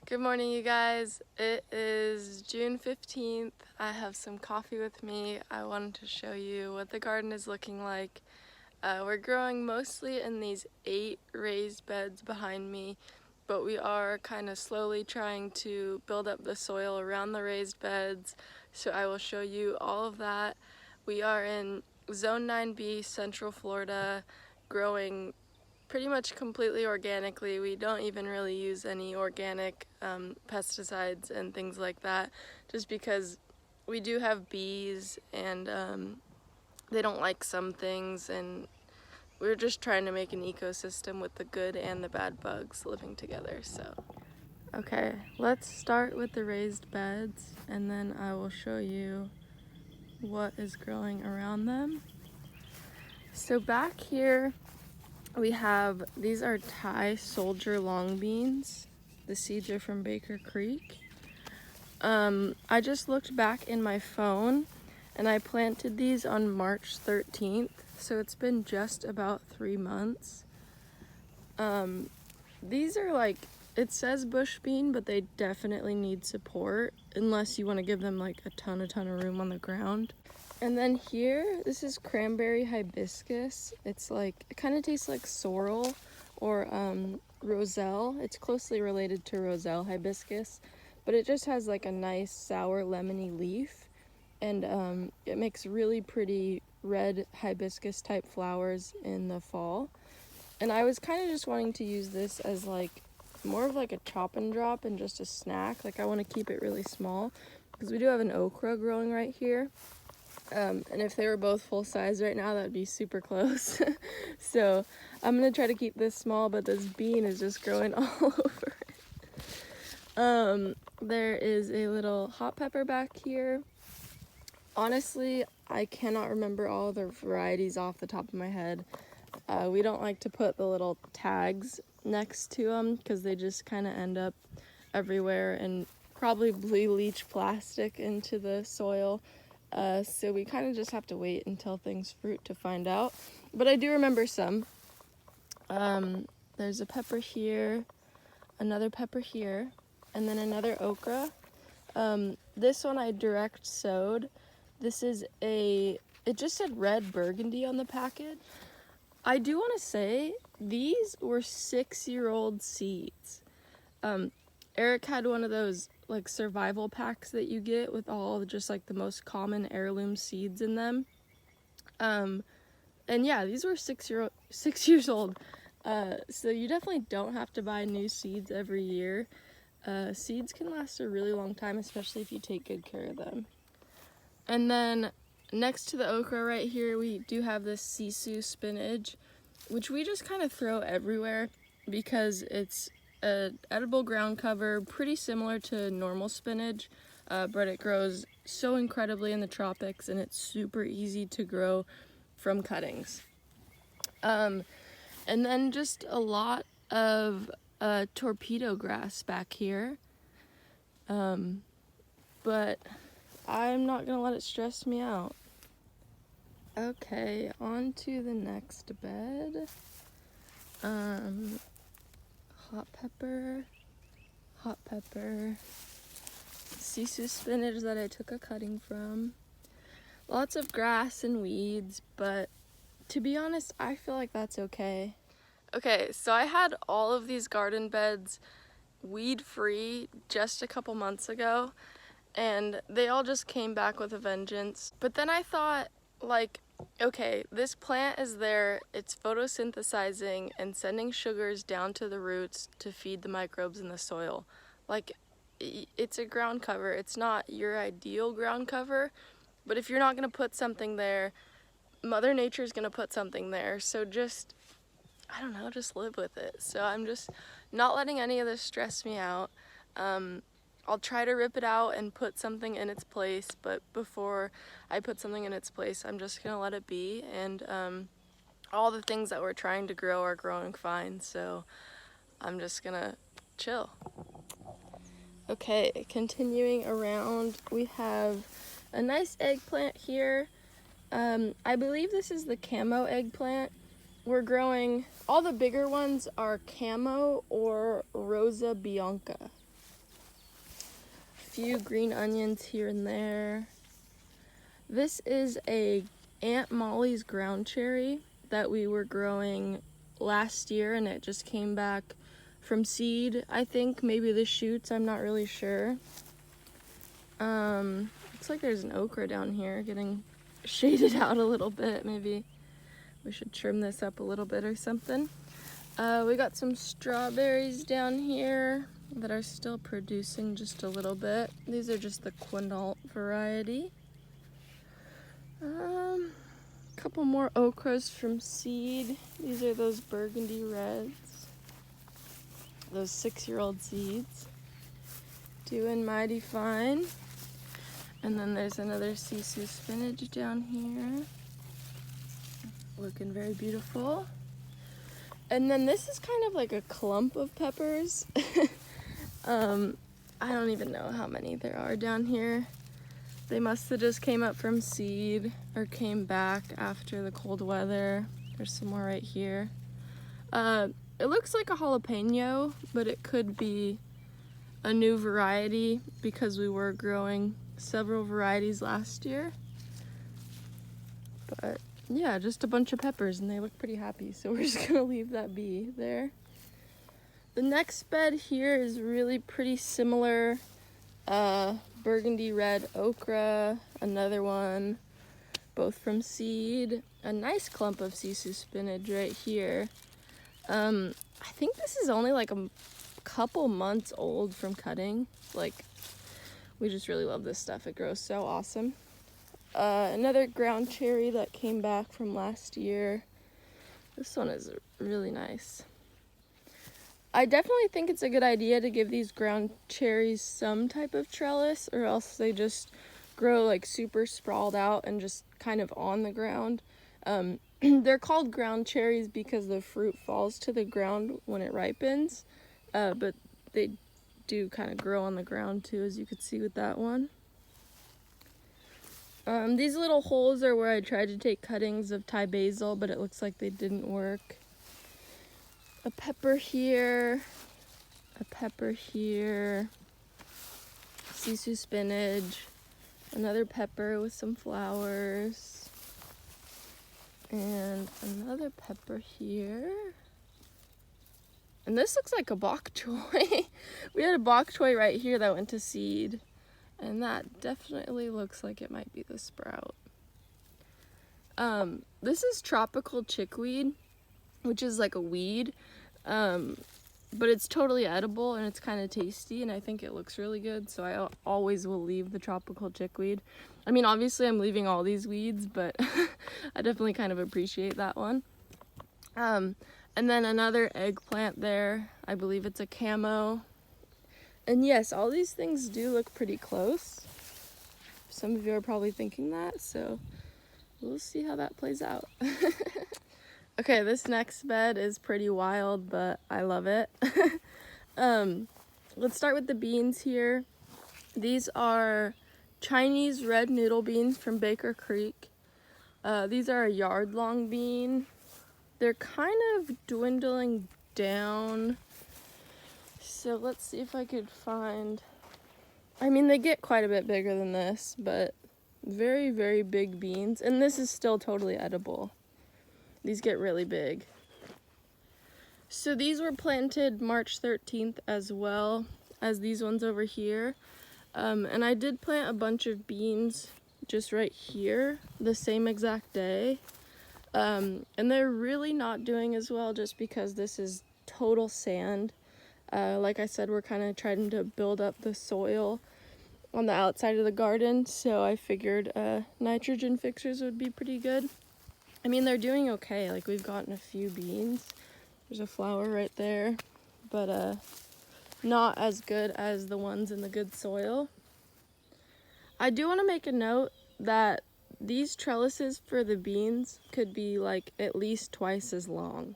Good morning, you guys. It is June 15th. I have some coffee with me. I wanted to show you what the garden is looking like. We're growing mostly in these 8 raised beds behind me, but we are kind of slowly trying to build up the soil around the raised beds, so I will show you all of that. We are in Zone 9B, Central Florida, growing pretty much completely organically. We don't even really use any organic pesticides and things like that, just because we do have bees and they don't like some things, and we're just trying to make an ecosystem with the good and the bad bugs living together. So okay, let's start with the raised beds and then I will show you what is growing around them. So back here we have, these are Thai soldier long beans. The seeds are from Baker Creek. I just looked back in my phone and I planted these on March 13th, so it's been just about 3 months. These are like, it says bush bean, but they definitely need support unless you want to give them like a ton of room on the ground. And then here, this is Cranberry Hibiscus. It's like, it kind of tastes like sorrel or roselle. It's closely related to roselle hibiscus, but it just has like a nice sour lemony leaf, and it makes really pretty red hibiscus type flowers in the fall. And I was kind of just wanting to use this as like more of like a chop and drop and just a snack. Like I want to keep it really small because we do have an okra growing right here. And if they were both full size right now, that'd be super close. So I'm gonna try to keep this small, but this bean is just growing all over it. There is a little hot pepper back here. Honestly, I cannot remember all the varieties off the top of my head. We don't like to put the little tags next to them because they just kind of end up everywhere and probably leach plastic into the soil. So we kind of just have to wait until things fruit to find out. But I do remember some. There's a pepper here, another pepper here, and then another okra. This one I direct sowed. This is it just said red Burgundy on the packet. I do want to say these were 6-year-old seeds. Eric had one of those like survival packs that you get with all just like the most common heirloom seeds in them. And yeah, these were 6 years old. So you definitely don't have to buy new seeds every year. Seeds can last a really long time, especially if you take good care of them. And then next to the okra right here, we do have this sisu spinach, which we just kind of throw everywhere because it's an edible ground cover, pretty similar to normal spinach, but it grows so incredibly in the tropics and it's super easy to grow from cuttings. And then just a lot of torpedo grass back here, but I'm not gonna let it stress me out. Okay, on to the next bed. Hot pepper, sisu spinach that I took a cutting from. Lots of grass and weeds, but to be honest, I feel like that's okay. Okay, so I had all of these garden beds weed-free just a couple months ago, and they all just came back with a vengeance. But then I thought, like, okay, this plant is there, it's photosynthesizing and sending sugars down to the roots to feed the microbes in the soil. Like, it's a ground cover. It's not your ideal ground cover, but if you're not gonna put something there, Mother Nature's gonna put something there. So just, I don't know, just live with it. So I'm just not letting any of this stress me out. I'll try to rip it out and put something in its place, but before I put something in its place, I'm just gonna let it be, and all the things that we're trying to grow are growing fine, so I'm just gonna chill. Okay, continuing around, we have a nice eggplant here. I believe this is the camo eggplant. We're growing, all the bigger ones are camo or rosa bianca. few green onions here and there. This is a Aunt Molly's ground cherry that we were growing last year, and it just came back from seed, I think. Maybe the shoots, I'm not really sure. Looks like there's an okra down here getting shaded out a little bit. Maybe we should trim this up a little bit or something. We got some strawberries down here that are still producing just a little bit. These are just the Quinault variety. Couple more okras from seed. These are those Burgundy Reds. Those 6-year-old seeds. Doing mighty fine. And then there's another sisu spinach down here. Looking very beautiful. And then this is kind of like a clump of peppers. I don't even know how many there are down here. They must have just came up from seed or came back after the cold weather. There's some more right here. It looks like a jalapeno, but it could be a new variety because we were growing several varieties last year. But yeah, just a bunch of peppers, and they look pretty happy, so we're just gonna leave that be there. The next bed here is really pretty similar. Burgundy Red Okra, another one, both from seed. A nice clump of sisu spinach right here. I think this is only like a couple months old from cutting. Like, we just really love this stuff. It grows so awesome. Another ground cherry that came back from last year. This one is really nice. I definitely think it's a good idea to give these ground cherries some type of trellis, or else they just grow like super sprawled out and just kind of on the ground. They're called ground cherries because the fruit falls to the ground when it ripens, but they do kind of grow on the ground too, as you could see with that one. These little holes are where I tried to take cuttings of Thai basil, but it looks like they didn't work. A pepper here, a pepper here, sisu spinach, another pepper with some flowers, and another pepper here. And this looks like a bok choy. We had a bok choy right here that went to seed, and that definitely looks like it might be the sprout. This is tropical chickweed, which is like a weed, but it's totally edible and it's kind of tasty, and I think it looks really good, so I always will leave the tropical chickweed. I mean, obviously I'm leaving all these weeds, but I definitely kind of appreciate that one. And then another eggplant there. I believe it's a camo. And yes, all these things do look pretty close. Some of you are probably thinking that, so we'll see how that plays out. Okay, this next bed is pretty wild, but I love it. Let's start with the beans here. These are Chinese red noodle beans from Baker Creek. These are a yard-long bean. They're kind of dwindling down. So let's see if I could find... I mean, they get quite a bit bigger than this, but very, very big beans. And this is still totally edible. These get really big. So these were planted March 13th as well as these ones over here. And I did plant a bunch of beans just right here the same exact day. And they're really not doing as well just because this is total sand. Like I said, we're kind of trying to build up the soil on the outside of the garden, so I figured nitrogen fixers would be pretty good. I mean, they're doing okay. Like, we've gotten a few beans. There's a flower right there, but not as good as the ones in the good soil. I do want to make a note that these trellises for the beans could be like at least twice as long.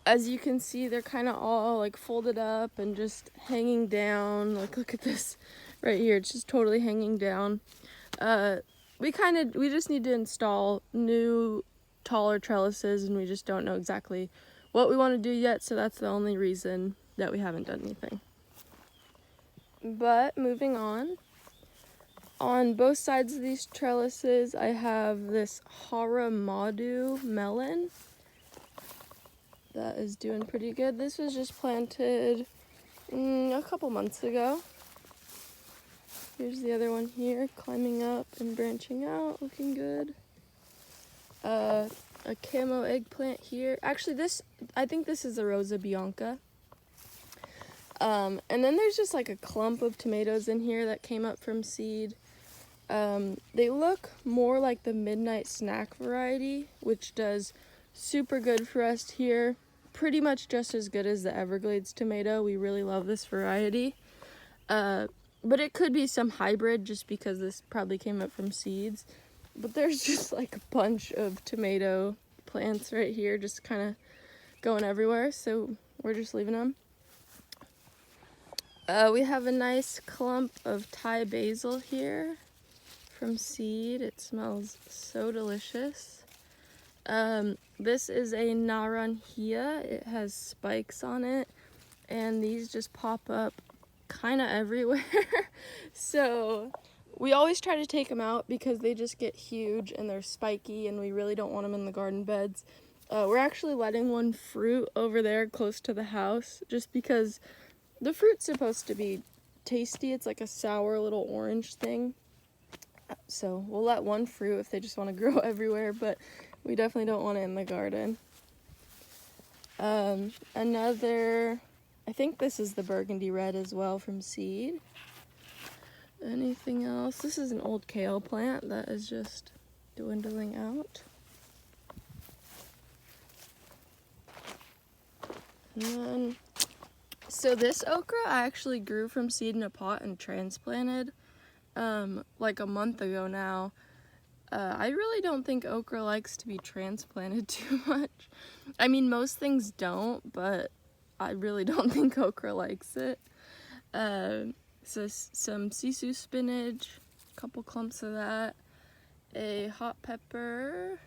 As you can see, they're kind of all like folded up and just hanging down. Like, look at this right here. It's just totally hanging down. We just need to install new taller trellises, and we just don't know exactly what we want to do yet, so that's the only reason that we haven't done anything. But moving on both sides of these trellises, I have this Haramadu melon that is doing pretty good. This was just planted a couple months ago. Here's the other one here, climbing up and branching out, looking good. A camo eggplant here. Actually, I think this is a Rosa Bianca. And then there's just like a clump of tomatoes in here that came up from seed. They look more like the midnight snack variety, which does super good for us here. Pretty much just as good as the Everglades tomato. We really love this variety. But it could be some hybrid just because this probably came up from seeds. But there's just like a bunch of tomato plants right here just kind of going everywhere. So we're just leaving them. We have a nice clump of Thai basil here from seed. It smells so delicious. This is a naranjilla. It has spikes on it, and these just pop up kind of everywhere. So we always try to take them out because they just get huge and they're spiky, and we really don't want them in the garden beds. We're actually letting one fruit over there close to the house just because the fruit's supposed to be tasty. It's like a sour little orange thing. So we'll let one fruit if they just want to grow everywhere, but we definitely don't want it in the garden. Another, I think this is the Burgundy Red as well from seed. Anything else? This is an old kale plant that is just dwindling out. And then, so this okra I actually grew from seed in a pot and transplanted like a month ago now. I really don't think okra likes to be transplanted too much. I mean, most things don't, but I really don't think okra likes it. So some sisu spinach, a couple clumps of that, a hot pepper,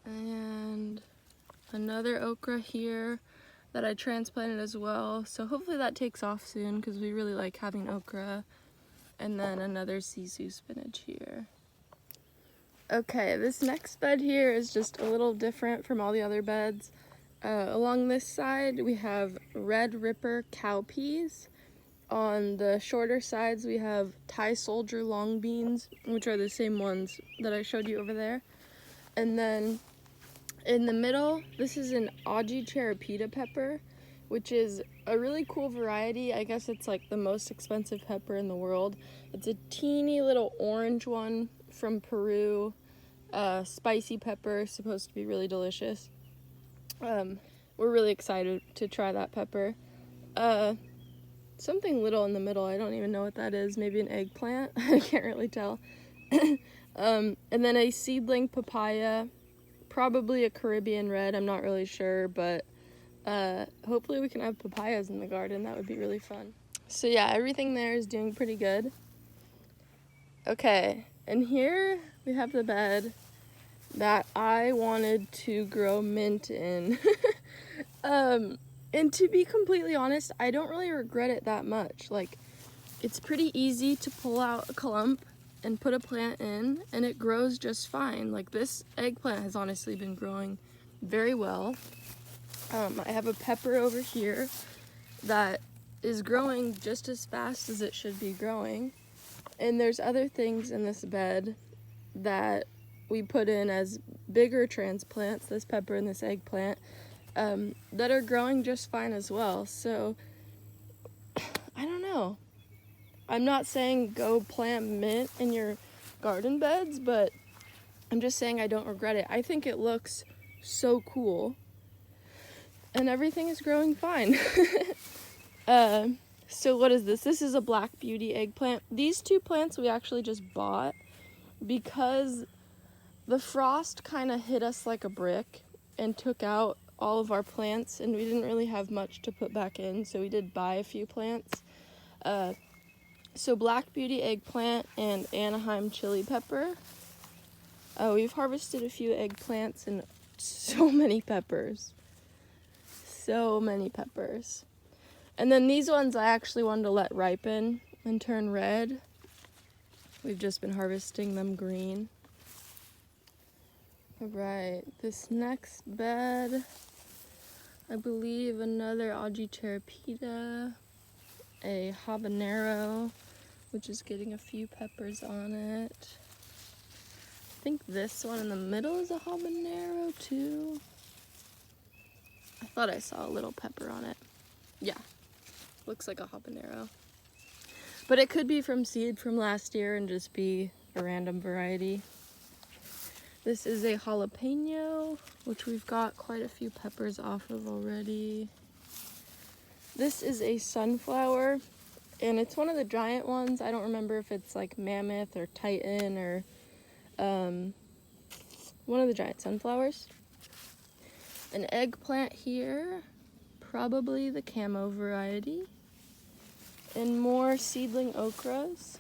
and another okra here that I transplanted as well. So hopefully that takes off soon because we really like having okra. And then another sisu spinach here. Okay, this next bed here is just a little different from all the other beds. Along this side we have Red Ripper cowpeas. On the shorter sides we have Thai Soldier long beans, which are the same ones that I showed you over there. And then in the middle, this is an Audi Pita pepper, which is a really cool variety. I guess it's like the most expensive pepper in the world. It's a teeny little orange one from Peru. Spicy pepper, supposed to be really delicious. We're really excited to try that pepper. Something little in the middle, I don't even know what that is. Maybe an eggplant? I can't really tell. And then a seedling papaya, probably a Caribbean red, I'm not really sure, but hopefully we can have papayas in the garden. That would be really fun. So yeah, everything there is doing pretty good. Okay, and here we have the bed that I wanted to grow mint in. And to be completely honest, I don't really regret it that much. Like, it's pretty easy to pull out a clump and put a plant in, and it grows just fine. Like, this eggplant has honestly been growing very well. I have a pepper over here that is growing just as fast as it should be growing. And there's other things in this bed that we put in as bigger transplants, this pepper and this eggplant, that are growing just fine as well. So, I don't know. I'm not saying go plant mint in your garden beds, but I'm just saying I don't regret it. I think it looks so cool. And everything is growing fine. So what is this? This is a Black Beauty eggplant. These two plants we actually just bought because the frost kind of hit us like a brick and took out all of our plants, and we didn't really have much to put back in, so we did buy a few plants. So Black Beauty eggplant and Anaheim chili pepper. We've harvested a few eggplants and so many peppers. So many peppers. And then these ones I actually wanted to let ripen and turn red. We've just been harvesting them green. Alright, this next bed, I believe another Audi Pita, a habanero, which is getting a few peppers on it. I think this one in the middle is a habanero too. I thought I saw a little pepper on it. Yeah, looks like a habanero. But it could be from seed from last year and just be a random variety. This is a jalapeno, which we've got quite a few peppers off of already. This is a sunflower, and it's one of the giant ones. I don't remember if it's like Mammoth or Titan or one of the giant sunflowers. An eggplant here, probably the camo variety. And more seedling okras.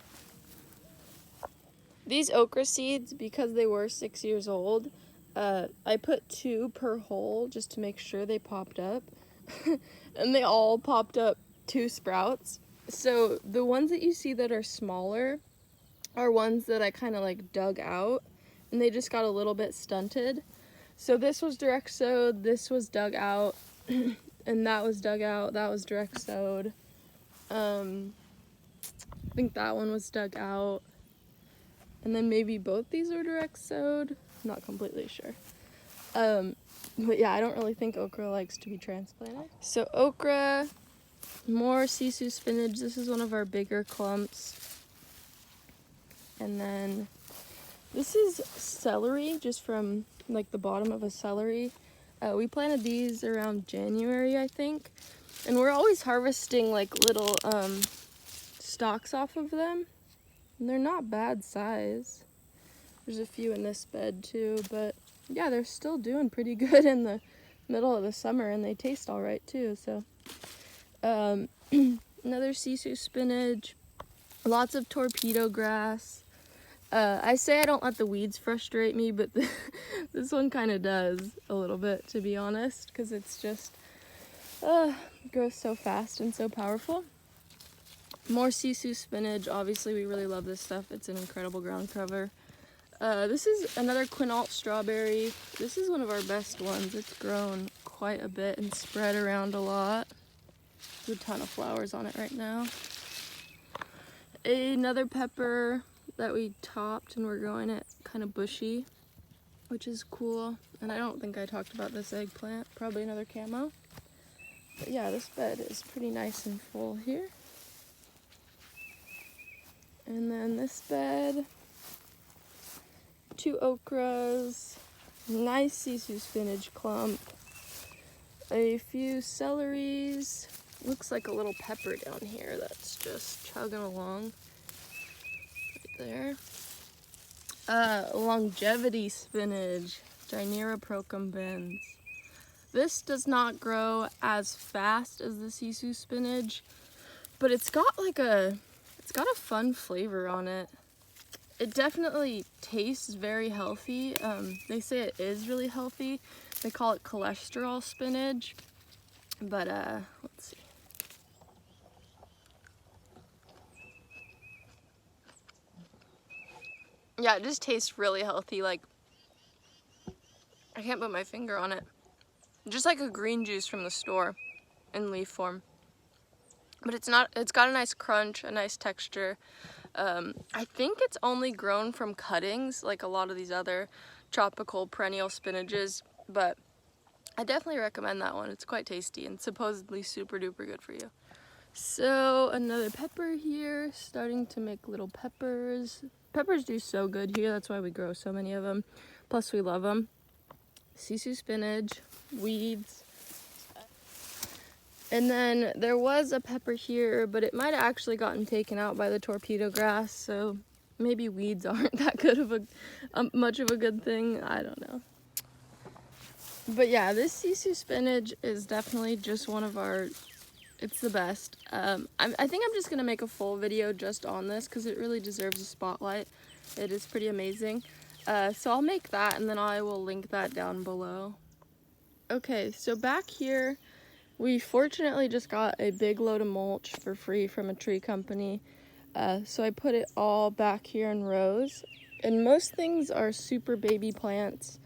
These okra seeds, because they were 6 years old, I put 2 per hole just to make sure they popped up. And they all popped up 2 sprouts. So the ones that you see that are smaller are ones that I kind of like dug out, and they just got a little bit stunted. So this was direct sowed, this was dug out, and that was dug out, that was direct sowed. I think that one was dug out. And then maybe both these were direct sowed. Not completely sure. But yeah, I don't really think okra likes to be transplanted. So okra, more sisu spinach. This is one of our bigger clumps. And then this is celery, just from like the bottom of a celery. We planted these around January, I think. And we're always harvesting like little stalks off of them. And they're not bad size. There's a few in this bed too, but yeah, they're still doing pretty good in the middle of the summer, and they taste all right too. So another sisu spinach, lots of torpedo grass. I say I don't let the weeds frustrate me, but this one kind of does a little bit, to be honest, because it's just grows so fast and so powerful. More sisu spinach. Obviously, we really love this stuff. It's an incredible ground cover. This is another Quinault Strawberry. This is one of our best ones. It's grown quite a bit and spread around a lot. There's a ton of flowers on it right now. Another pepper that we topped, and we're growing it kind of bushy, which is cool. And I don't think I talked about this eggplant. Probably another camo. But yeah, this bed is pretty nice and full here. And then this bed, 2 okras, nice sisu spinach clump, a few celeries, looks like a little pepper down here that's just chugging along, right there. Longevity spinach, Ginera procumbens. This does not grow as fast as the sisu spinach, but it's got like a fun flavor on it. It definitely tastes very healthy. They say it is really healthy. They call it cholesterol spinach. But let's see. Yeah, it just tastes really healthy. Like, I can't put my finger on it. Just like a green juice from the store in leaf form. But it's got a nice crunch, a nice texture. I think it's only grown from cuttings, like a lot of these other tropical perennial spinaches, but I definitely recommend that one. It's quite tasty and supposedly super duper good for you. So another pepper here, starting to make little peppers. Peppers do so good here, that's why we grow so many of them. Plus we love them. Sisu spinach, weeds. And then there was a pepper here, but it might have actually gotten taken out by the torpedo grass, so maybe weeds aren't that good of much of a good thing. I don't know. But yeah, this sisu spinach is definitely just one of our, it's the best. I think I'm just going to make a full video just on this because it really deserves a spotlight. It is pretty amazing. So I'll make that, and then I will link that down below. Okay, so back here, We fortunately just got a big load of mulch for free from a tree company. So I put it all back here in rows. And most things are super baby plants,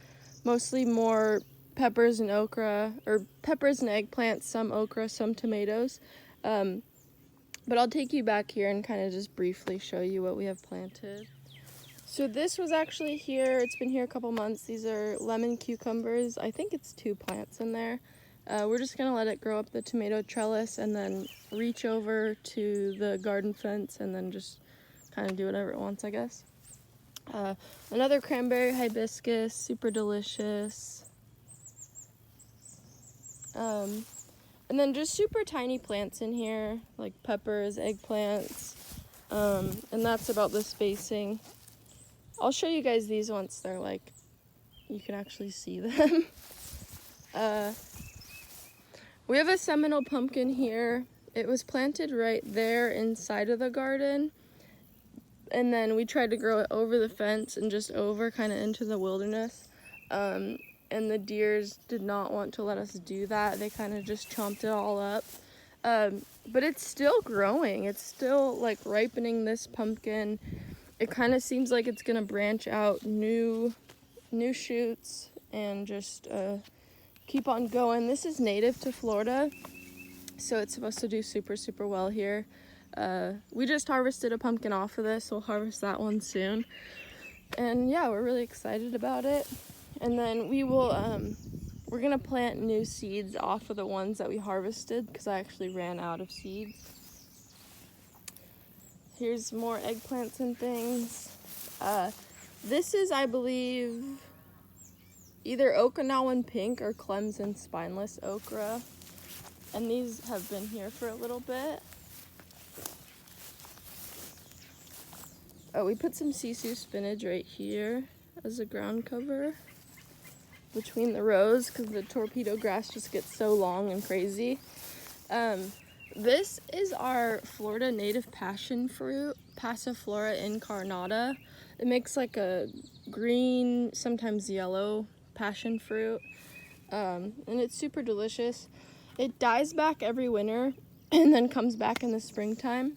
mostly more peppers and okra, or peppers and eggplants, some okra, some tomatoes. But I'll take you back here and kind of just briefly show you what we have planted. So this was actually here, it's been here a couple months. These are lemon cucumbers. I think it's 2 plants in there. We're just gonna let it grow up the tomato trellis and then reach over to the garden fence and then just kind of do whatever it wants, I guess. Another cranberry hibiscus, super delicious. And then just super tiny plants in here, like peppers, eggplants, and that's about the spacing. I'll show you guys these once they're like, you can actually see them. We have a Seminal Pumpkin here. It was planted right there inside of the garden, and then we tried to grow it over the fence and just over kind of into the wilderness. And the deers did not want to let us do that. They kind of just chomped it all up. But it's still growing. It's still like ripening this pumpkin. It kind of seems like it's gonna branch out new shoots and just keep on going. This is native to Florida, so it's supposed to do super, super well here. We just harvested a pumpkin off of this. We'll harvest that one soon. And yeah, we're really excited about it. And then we will, we're gonna plant new seeds off of the ones that we harvested because I actually ran out of seeds. Here's more eggplants and things. This is, I believe, either Okinawan pink or Clemson spineless okra. And these have been here for a little bit. Oh, we put some sisu spinach right here as a ground cover between the rows because the torpedo grass just gets so long and crazy. This is our Florida native passion fruit, Pasaflora Incarnata. It makes like a green, sometimes yellow passion fruit, and it's super delicious. It dies back every winter and then comes back in the springtime.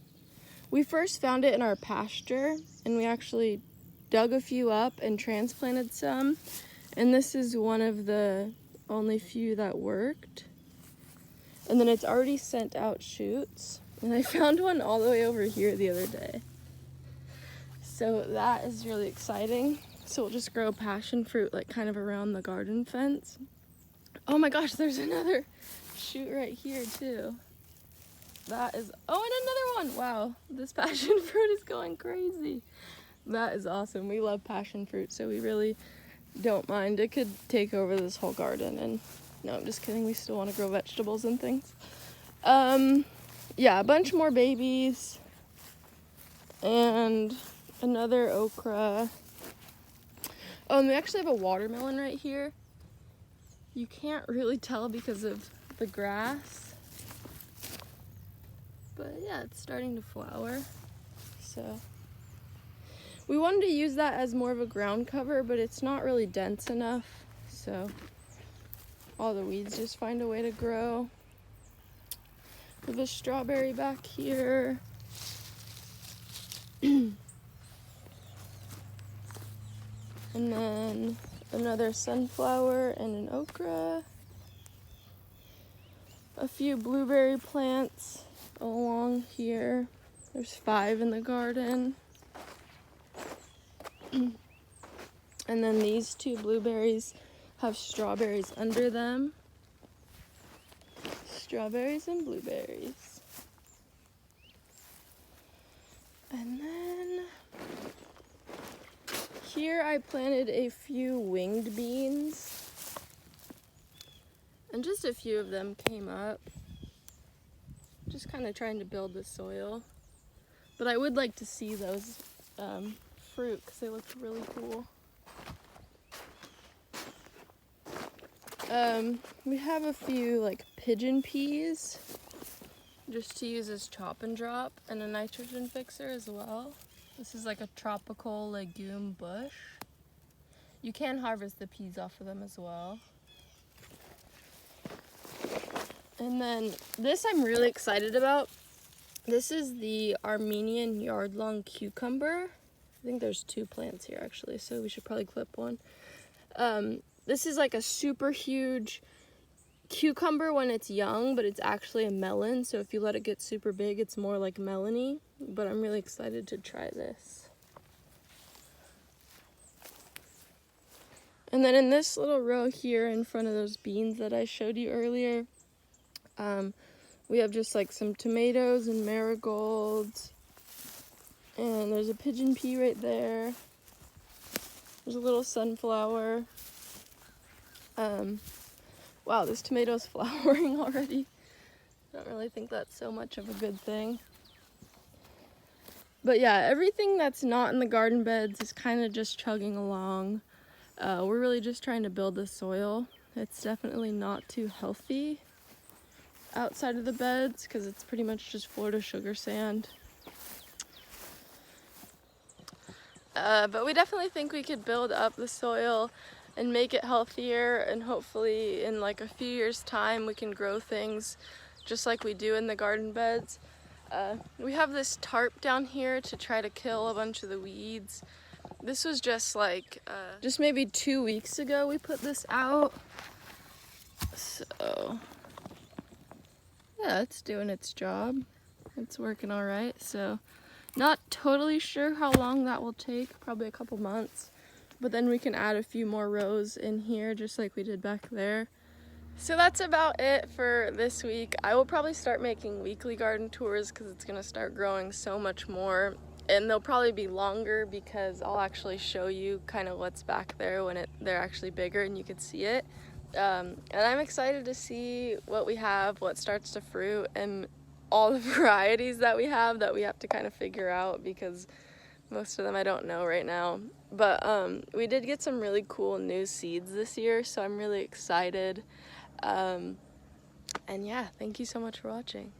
We first found it in our pasture, and we actually dug a few up and transplanted some. And this is one of the only few that worked. And then it's already sent out shoots. And I found one all the way over here the other day. So that is really exciting. So we'll just grow passion fruit like kind of around the garden fence. Oh my gosh, there's another shoot right here too. That is, oh, and another one. Wow, this passion fruit is going crazy. That is awesome. We love passion fruit, so we really don't mind. It could take over this whole garden. And no, I'm just kidding. We still want to grow vegetables and things. Yeah, a bunch more babies and another okra. Oh, and we actually have a watermelon right here. You can't really tell because of the grass, but yeah, it's starting to flower. So we wanted to use that as more of a ground cover, but it's not really dense enough, so all the weeds just find a way to grow. We have a strawberry back here. And then another sunflower and an okra. A few blueberry plants along here. There's 5 in the garden. And then these 2 blueberries have strawberries under them. Strawberries and blueberries. And then here I planted a few winged beans. And just a few of them came up. Just kind of trying to build the soil. But I would like to see those fruit because they look really cool. We have a few like pigeon peas just to use as chop and drop and a nitrogen fixer as well. This is like a tropical legume bush. You can harvest the peas off of them as well. And then this I'm really excited about. This is the Armenian yard-long cucumber. I think there's 2 plants here actually, so we should probably clip one. This is like a super huge cucumber when it's young, but it's actually a melon, so if you let it get super big, it's more like melony. But I'm really excited to try this. And then in this little row here in front of those beans that I showed you earlier, we have just like some tomatoes and marigolds. And there's a pigeon pea right there. There's a little sunflower. Wow, this tomato's flowering already. I don't really think that's so much of a good thing. But yeah, everything that's not in the garden beds is kind of just chugging along. We're really just trying to build the soil. It's definitely not too healthy outside of the beds because it's pretty much just Florida sugar sand. But we definitely think we could build up the soil and make it healthier, and hopefully in like a few years' time we can grow things just like we do in the garden beds. We have this tarp down here to try to kill a bunch of the weeds. This was just like, just maybe 2 weeks ago we put this out. So, yeah, it's doing its job. It's working all right. So, not totally sure how long that will take, probably a couple months. But then we can add a few more rows in here just like we did back there. So that's about it for this week. I will probably start making weekly garden tours because it's gonna start growing so much more. And they'll probably be longer because I'll actually show you kind of what's back there when they're actually bigger and you can see it. And I'm excited to see what we have, what starts to fruit, and all the varieties that we have to kind of figure out because most of them I don't know right now. But we did get some really cool new seeds this year, so I'm really excited. And yeah, thank you so much for watching.